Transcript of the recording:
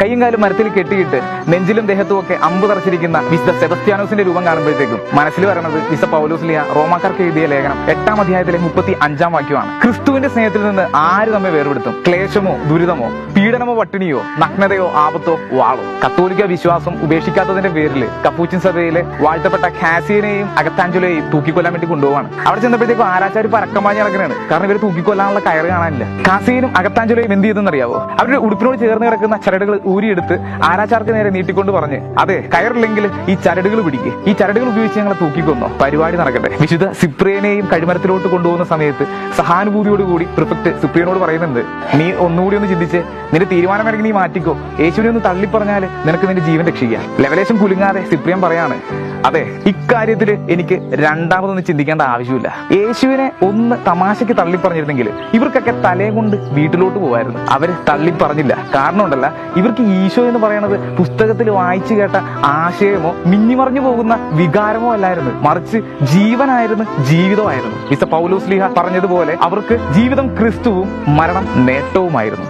കൈയും കാലും മരത്തിൽ കെട്ടിയിട്ട് നെഞ്ചിലും ദേഹത്തും ഒക്കെ അമ്പ് തറച്ചിരിക്കുന്ന വിശുദ്ധ സെബസ്ത്യാനോസിന്റെ രൂപം കാണുമ്പോഴത്തേക്കും മനസ്സിൽ പറയുന്നത് വിശുദ്ധ പൗലോസ് ലീഹ റോമാക്കാർക്ക് എഴുതിയ ലേഖനം 8-ാം അധ്യായത്തിലെ 35-ാം വാക്യമാണ്. ക്രിസ്തുവിന്റെ സ്നേഹത്തിൽ നിന്ന് ആര് നമ്മെ വേർപെടുത്തും? ക്ലേശമോ, ദുരിതമോ, പീഡനമോ, പട്ടിണിയോ, നഗ്നതയോ, ആപത്തോ, വാളോ? കത്തോലിക്ക വിശ്വാസം ഉപേക്ഷിക്കാത്തതിന്റെ പേരിൽ കപ്പൂച്ചിൻ സഭയിലെ വാഴ്ത്തപ്പെട്ട കാസിയനെയും അഗത്താഞ്ചലോയെയും തൂക്കിക്കൊല്ലാൻ വേണ്ടി കൊണ്ടുപോവാണ്. അവിടെ ചെന്നപ്പോഴത്തേക്കും ആരാച്ചാര് പരക്കമാഞ്ഞ് നടക്കുന്നതാണ്. കാരണം ഇവർ തൂക്കിക്കൊല്ലാനുള്ള കയറ് കാണാനില്ല. കാസിയനും അഗത്താഞ്ചലോയും എന്ത് ചെയ്തെന്ന് അറിയാവോ? അവരുടെ ഉടുപ്പിനോട് ചേർന്ന് കിടക്കുന്ന ചരടുകൾ ഊരിയെടുത്ത് ആരാച്ചാർക്ക് നേരെ നീട്ടിക്കൊണ്ട് പറഞ്ഞ്, അതെ, കയറില്ലെങ്കിൽ ഈ ചരടുകൾ പിടിക്ക്, ഈ ചരടുകൾ ഉപയോഗിച്ച് ഞങ്ങളെ തൂക്കിക്കൊന്നോ, പരിപാടി നടക്കട്ടെ. വിശുദ്ധ സിപ്രിയനെയും കഴിമരത്തിലോട്ട് കൊണ്ടുപോകുന്ന സമയത്ത് സഹാനുഭൂതിയോടുകൂടി പ്രിഫക്ട് സിപ്രിയനോട് പറയുന്നുണ്ട്, നീ ഒന്നുകൂടി ഒന്ന് ചിന്തിച്ച് നിന്റെ തീരുമാനം വേണമെങ്കിൽ നീ മാറ്റിക്കോ, യേശുവിനെ ഒന്ന് തള്ളിപ്പറഞ്ഞാൽ നിനക്ക് നിന്റെ ജീവൻ രക്ഷിക്കാം. ലെവലേശം കുലുങ്ങാതെ സിപ്രിയൻ പറയാണ്, അതെ, ഇക്കാര്യത്തിൽ എനിക്ക് രണ്ടാമതൊന്നും ചിന്തിക്കേണ്ട ആവശ്യമില്ല. യേശുവിനെ ഒന്ന് തമാശയ്ക്ക് തള്ളിപ്പറഞ്ഞിരുന്നെങ്കിൽ ഇവർക്കൊക്കെ തലയും കൊണ്ട് വീട്ടിലോട്ട് പോവായിരുന്നു. അവര് തള്ളിപ്പറഞ്ഞില്ല. കാരണം ഉണ്ടല്ല, ഇവർക്ക് ഈശോ എന്ന് പറയുന്നത് പുസ്തകത്തിൽ വായിച്ചു കേട്ട ആശയമോ മിന്നിമറിഞ്ഞു പോകുന്ന വികാരമോ അല്ലായിരുന്നു, മറിച്ച് ജീവനായിരുന്നു, ജീവിതമായിരുന്നു. വിശുദ്ധ പൗലോസ് ലീഹ പറഞ്ഞതുപോലെ അവർക്ക് ജീവിതം ക്രിസ്തുവും മരണം നേട്ടവുമായിരുന്നു.